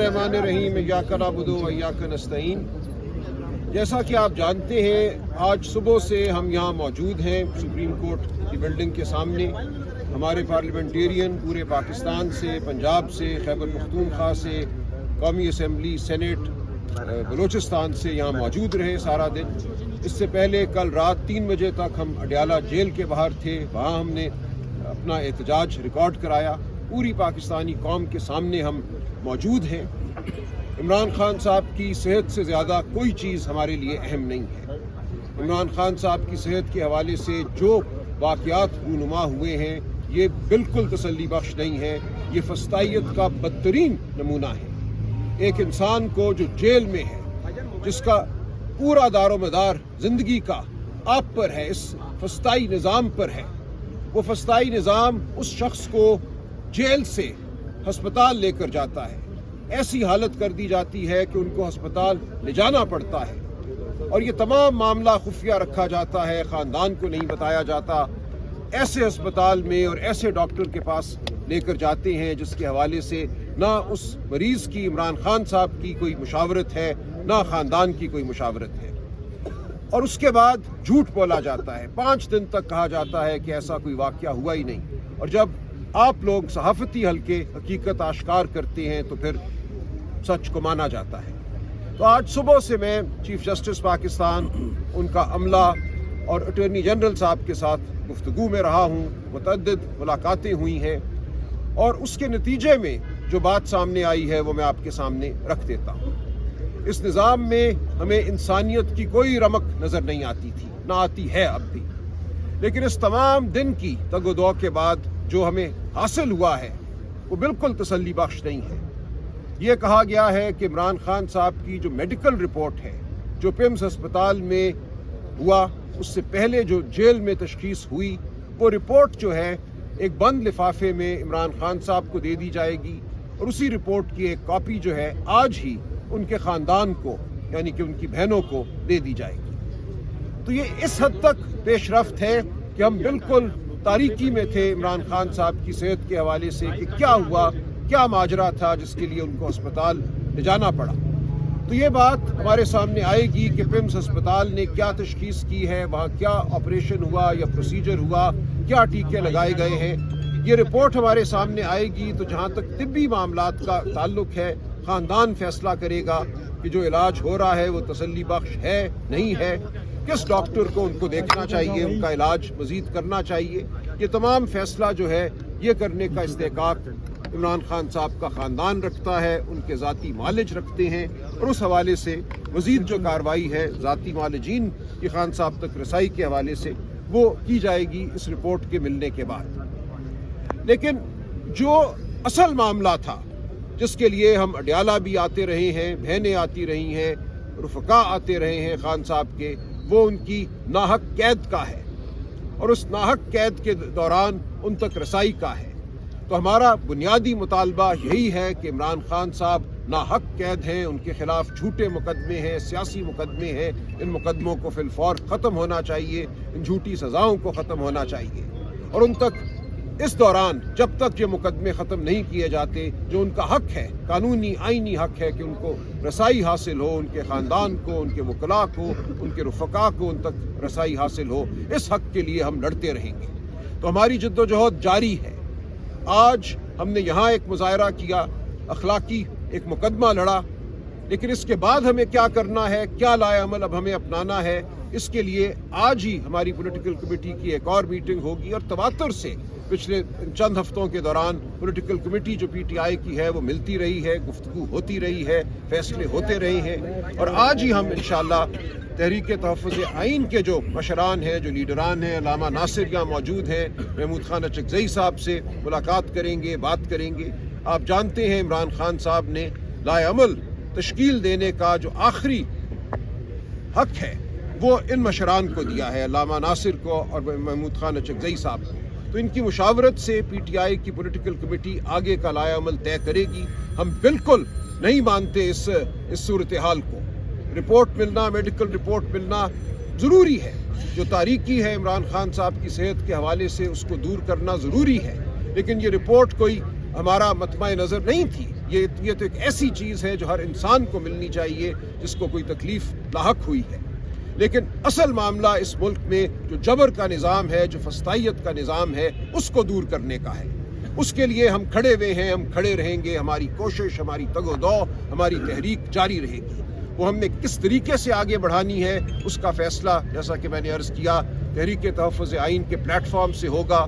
बिस्मिल्लाहिर्रहमानिर्रहीम इय्याका नअबुदु व इय्याका नस्तईन। जैसा कि आप जानते हैं, आज सुबह से हम यहाँ मौजूद हैं सुप्रीम कोर्ट की बिल्डिंग के सामने। हमारे पार्लियामेंटेरियन पूरे पाकिस्तान से, पंजाब से, खैबर पख्तूनख्वा से, कौमी असम्बली, सेनेट बलूचिस्तान से यहाँ मौजूद रहे सारा दिन। इससे पहले कल रात 3 बजे तक हम अडयाला जेल के बाहर थे, वहाँ हमने अपना एहतजाज रिकॉर्ड कराया। पूरी पाकिस्तानी कौम के सामने हम मौजूद हैं। इमरान खान साहब की सेहत से ज़्यादा कोई चीज़ हमारे लिए अहम नहीं है। इमरान खान साहब की सेहत के हवाले से जो वाक़यात रूनुमा हुए हैं, ये बिल्कुल तसल्ली बख्श नहीं है। ये फस्तायत का बदतरीन नमूना है। एक इंसान को जो जेल में है, जिसका पूरा दारोमदार ज़िंदगी का आप पर है, इस फस्ताई निज़ाम पर है, वो फस्ताई निज़ाम उस शख्स को जेल से हस्पताल लेकर जाता है। ऐसी हालत कर दी जाती है कि उनको हस्पताल ले जाना पड़ता है और ये तमाम मामला खुफिया रखा जाता है, ख़ानदान को नहीं बताया जाता। ऐसे अस्पताल में और ऐसे डॉक्टर के पास लेकर जाते हैं जिसके हवाले से ना उस मरीज़ की, इमरान खान साहब की कोई मुशावरत है, ना ख़ानदान की कोई मुशावरत है। और उसके बाद झूठ बोला जाता है। 5 दिन तक कहा जाता है कि ऐसा कोई वाक़या हुआ ही नहीं। और जब आप लोग सहाफ़ती हल्के हकीकत आश्कार करते हैं तो फिर सच को माना जाता है। तो आज सुबह से मैं चीफ जस्टिस पाकिस्तान, उनका अमला और अटॉर्नी जनरल साहब के साथ गुफ्तगू में रहा हूँ। मुतअद्दिद मुलाकातें हुई हैं और उसके नतीजे में जो बात सामने आई है वो मैं आपके सामने रख देता हूँ। इस निज़ाम में हमें इंसानियत की कोई रमक नज़र नहीं आती थी, ना आती है अब भी। लेकिन इस तमाम दिन की तगोदौ के बाद जो हमें हासिल हुआ है वो बिल्कुल तसल्ली बख्श नहीं है। ये कहा गया है कि इमरान खान साहब की जो मेडिकल रिपोर्ट है, जो पिम्स अस्पताल में हुआ, उससे पहले जो जेल में तशखीस हुई, वो रिपोर्ट जो है एक बंद लिफाफे में इमरान खान साहब को दे दी जाएगी और उसी रिपोर्ट की एक कॉपी जो है आज ही उनके ख़ानदान को, यानी कि उनकी बहनों को दे दी जाएगी। तो ये इस हद तक पेशरफ्त है कि हम बिल्कुल तारीकी में थे इमरान खान साहब की सेहत के हवाले से कि क्या हुआ, क्या माजरा था जिसके लिए उनको अस्पताल ले जाना पड़ा। तो ये बात हमारे सामने आएगी कि पिम्स अस्पताल ने क्या तशखीस की है, वहाँ क्या ऑपरेशन हुआ या प्रोसीजर हुआ, क्या टीके लगाए गए हैं। ये रिपोर्ट हमारे सामने आएगी तो जहाँ तक तिब्बी मामलात का ताल्लुक है, ख़ानदान फैसला करेगा कि जो इलाज हो रहा है वो तसल्ली बख्श है, नहीं है, किस डॉक्टर को उनको देखना चाहिए, उनका इलाज मज़ीद करना चाहिए। ये तमाम फैसला जो है ये करने का इस्तेकाक इमरान खान साहब का ख़ानदान रखता है, उनके ज़ाती मालिज रखते हैं और उस हवाले से मज़ीद जो कार्रवाई है ज़ाती मालिजीन की खान साहब तक रसाई के हवाले से वो की जाएगी इस रिपोर्ट के मिलने के बाद। लेकिन जो असल मामला था जिसके लिए हम अडयाला भी आते रहे हैं, बहनें आती रही हैं, रुफ़का आते रहे हैं खान साहब के, वो उनकी नाहक कैद का है और उस नाहक कैद के दौरान उन तक रसाई का है। तो हमारा बुनियादी मुतालबा यही है कि इमरान खान साहब नाहक कैद हैं, उनके खिलाफ झूठे मुकदमे हैं, सियासी मुकदमे हैं। इन मुकदमों को फिलफौर ख़त्म होना चाहिए, इन झूठी सज़ाओं को ख़त्म होना चाहिए और उन तक इस दौरान जब तक ये मुकदमे ख़त्म नहीं किए जाते, जो उनका हक है, कानूनी आइनी हक है कि उनको रसाई हासिल हो, उनके ख़ानदान को, उनके वकला को, उनके रुफ़का को उन तक रसाई हासिल हो, इस हक के लिए हम लड़ते रहेंगे। तो हमारी जद्दोजहद जारी है। आज हमने यहाँ एक मुज़ाहरा किया, अखलाकी एक मुकदमा लड़ा, लेकिन इसके बाद हमें क्या करना है, क्या लाए अमल अब हमें अपनाना है, इसके लिए आज ही हमारी पॉलिटिकल कमेटी की एक और मीटिंग होगी। और तवातुर से पिछले चंद हफ्तों के दौरान पॉलिटिकल कमेटी जो PTI की है वो मिलती रही है, गुफ्तगू होती रही है, फैसले होते रहे हैं और आज ही हम इंशाअल्लाह तहरीक तहफ़्फ़ुज़ आइन के जो मशरान हैं, जो लीडरान हैं, अल्लामा नासिर यहाँ मौजूद हैं, महमूद खान अचकज़ई साहब से मुलाकात करेंगे, बात करेंगे। आप जानते हैं इमरान खान साहब ने लाए अमल तश्कील देने का जो आखिरी हक है वो इन मशरान को दिया है, अल्लामा नासिर को और महमूद खान अचकज़ई साहब को। तो इनकी मुशावरत से PTI की पॉलिटिकल कमेटी आगे का लाया अमल तय करेगी। हम बिल्कुल नहीं मानते इस सूरत हाल को। रिपोर्ट मिलना, मेडिकल रिपोर्ट मिलना ज़रूरी है। जो तारीकी है इमरान खान साहब की सेहत के हवाले से, उसको दूर करना ज़रूरी है, लेकिन ये रिपोर्ट कोई हमारा मतमा नज़र नहीं थी। یہ تو ایک ایسی چیز ہے جو ہر انسان کو ملنی چاہیے جس کو کوئی تکلیف لاحق ہوئی ہے. لیکن اصل معاملہ اس ملک میں جو جبر کا نظام ہے، جو فسطائیت کا نظام ہے، اس کو دور کرنے کا ہے. اس کے لیے ہم کھڑے ہوئے ہیں، ہم کھڑے رہیں گے. ہماری کوشش، ہماری تگ و دو، ہماری تحریک جاری رہے گی. وہ ہم نے کس طریقے سے آگے بڑھانی ہے اس کا فیصلہ، جیسا کہ میں نے عرض کیا، تحریک تحفظ آئین کے پلیٹ فارم سے ہوگا.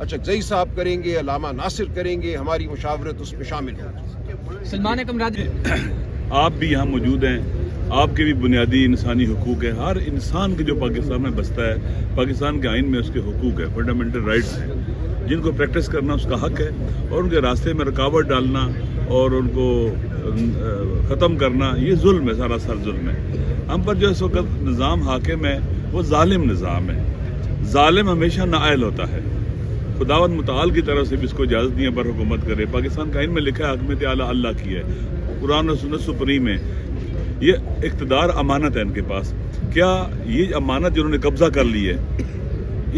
اچکزئی صاحب کریں گے، علامہ ناصر کریں گے، ہماری مشاورت اس میں شامل ہوگی. سلمان اکرم راجی، آپ بھی یہاں موجود ہیں. آپ کے بھی بنیادی انسانی حقوق ہیں. ہر انسان کے جو پاکستان میں بستا ہے، پاکستان کے آئین میں اس کے حقوق ہیں، فنڈامنٹل رائٹس ہیں، جن کو پریکٹس کرنا اس کا حق ہے. اور ان کے راستے میں رکاوٹ ڈالنا اور ان کو ختم کرنا یہ ظلم ہے، سراسر ظلم ہے. ہم پر جو اس وقت نظام حاکم ہے وہ ظالم نظام ہے. ظالم ہمیشہ نااہل ہوتا ہے. خداوند متعال کی طرف سے بھی اس کو اجازت نہیں ہے پر حکومت کرے. پاکستان کا آئین میں لکھا ہے حکمت اعلیٰ اللہ کی ہے، قرآن و سنت سپریم ہے. یہ اقتدار امانت ہے ان کے پاس. کیا یہ امانت جنہوں نے قبضہ کر لی ہے،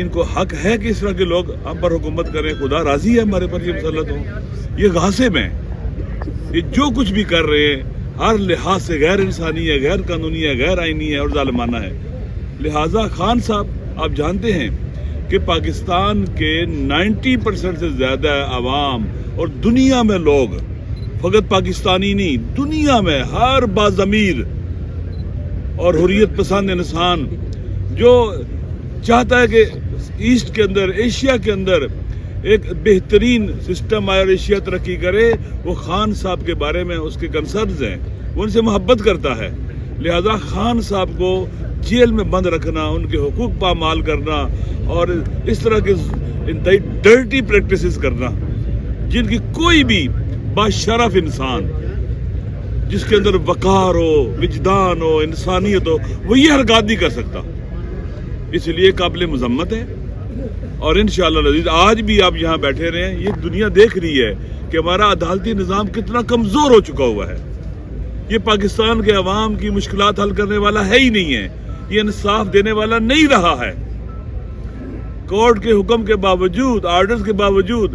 ان کو حق ہے کہ اس طرح کے لوگ ہم پر حکومت کریں؟ خدا راضی ہے ہمارے پر یہ مسلط ہو؟ یہ غاصب ہیں. یہ جو کچھ بھی کر رہے ہیں ہر لحاظ سے غیر انسانی ہے، غیر قانونی ہے، غیر آئینی ہے اور ظالمانہ ہے. لہٰذا خان صاحب، آپ جانتے ہیں کہ پاکستان کے 90% سے زیادہ عوام اور دنیا میں لوگ، فقط پاکستانی نہیں، دنیا میں ہر باضمیر اور حریت پسند انسان جو چاہتا ہے کہ ایسٹ کے اندر، ایشیا کے اندر ایک بہترین سسٹم آئر ایشیا ترقی کرے، وہ خان صاحب کے بارے میں اس کے کنسرنز ہیں، وہ ان سے محبت کرتا ہے. لہذا خان صاحب کو جیل میں بند رکھنا، ان کے حقوق پامال کرنا اور اس طرح کے انتہائی ڈرٹی پریکٹسز کرنا جن کی کوئی بھی باشرف انسان جس کے اندر وقار ہو، وجدان ہو، انسانیت ہو، وہ یہ حرکات نہیں کر سکتا. اس لیے قابل مذمت ہے. اور انشاءاللہ العزیز آج بھی آپ یہاں بیٹھے رہے ہیں، یہ دنیا دیکھ رہی ہے کہ ہمارا عدالتی نظام کتنا کمزور ہو چکا ہوا ہے. یہ پاکستان کے عوام کی مشکلات حل کرنے والا ہے ہی نہیں ہے، یہ انصاف دینے والا نہیں رہا ہے. کورٹ کے حکم کے باوجود، آرڈرز کے باوجود،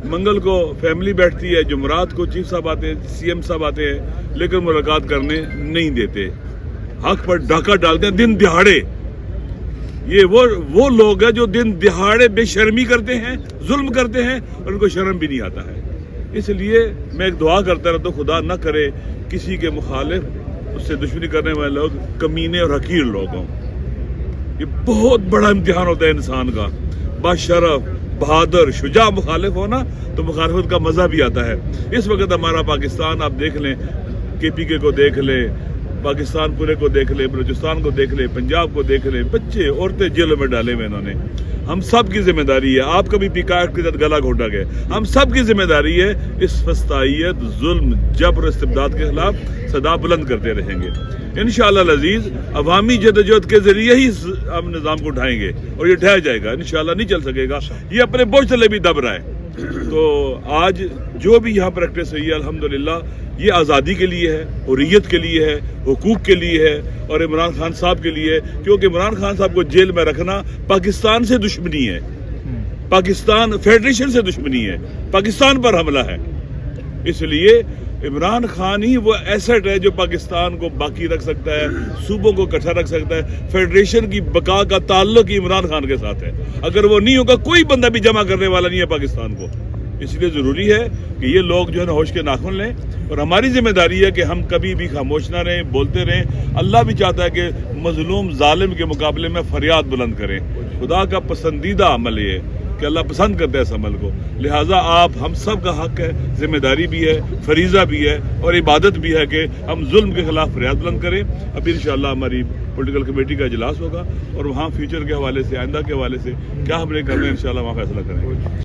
منگل کو فیملی بیٹھتی ہے، جمعرات کو چیف صاحب آتے ہیں، سی ایم صاحب آتے ہیں، لیکن ملاقات کرنے نہیں دیتے. حق پر ڈاکہ ڈالتے ہیں دن دہاڑے. یہ وہ لوگ ہیں جو دن دہاڑے بے شرمی کرتے ہیں، ظلم کرتے ہیں اور ان کو شرم بھی نہیں آتا ہے. اس لیے میں ایک دعا کرتا رہتا ہوں، خدا نہ کرے کسی کے مخالف، اس سے دشمنی کرنے والے لوگ کمینے اور حقیر لوگ ہوں. یہ بہت بڑا امتحان ہوتا ہے انسان کا. باشرف، بہادر، شجاع مخالف ہونا تو مخالفت کا مزہ بھی آتا ہے. اس وقت ہمارا پاکستان آپ دیکھ لیں، کے پی کے کو دیکھ لیں، پاکستان پورے کو دیکھ لیں، بلوچستان کو دیکھ لیں، پنجاب کو دیکھ لیں، بچے عورتیں جیلوں میں ڈالے ہوئے انہوں نے. ہم سب کی ذمہ داری ہے. آپ کا بھی پیکاٹ کے ساتھ گلا گھونٹا گیا. ہم سب کی ذمہ داری ہے اس فسطائیت، ظلم، جبر، استبداد کے خلاف صدا بلند کرتے رہیں گے. انشاءاللہ العزیز عوامی جدوجہد کے ذریعے ہی ہم نظام کو اٹھائیں گے اور یہ اٹھایا جائے گا. انشاءاللہ نہیں چل سکے گا، یہ اپنے بوجھ تلے بھی دب رہا ہے. تو آج جو بھی یہاں پریکٹس ہوئی ہے الحمدللہ یہ آزادی کے لیے ہے، حریت کے لیے ہے، حقوق کے لیے ہے اور عمران خان صاحب کے لیے. کیونکہ عمران خان صاحب کو جیل میں رکھنا پاکستان سے دشمنی ہے، پاکستان فیڈریشن سے دشمنی ہے، پاکستان پر حملہ ہے. اس لیے عمران خان ہی وہ ایسٹ ہے جو پاکستان کو باقی رکھ سکتا ہے، صوبوں کو اکٹھا رکھ سکتا ہے. فیڈریشن کی بقا کا تعلق ہی عمران خان کے ساتھ ہے. اگر وہ نہیں ہوگا کوئی بندہ بھی جمع کرنے والا نہیں ہے پاکستان کو. اس لیے ضروری ہے کہ یہ لوگ جو ہے نا ہوش کے ناخن لیں اور ہماری ذمہ داری ہے کہ ہم کبھی بھی خاموش نہ رہیں، بولتے رہیں. اللہ بھی چاہتا ہے کہ مظلوم ظالم کے مقابلے میں فریاد بلند کریں. خدا کا پسندیدہ عمل یہ کہ اللہ پسند کرتا ہے اس عمل کو. لہٰذا آپ ہم سب کا حق ہے، ذمہ داری بھی ہے، فریضہ بھی ہے اور عبادت بھی ہے کہ ہم ظلم کے خلاف فریاد بلند کریں. ابھی انشاءاللہ ہماری پولیٹیکل کمیٹی کا اجلاس ہوگا اور وہاں فیوچر کے حوالے سے، آئندہ کے حوالے سے کیا ہم نے کرنا ہے انشاءاللہ وہاں فیصلہ کریں گے.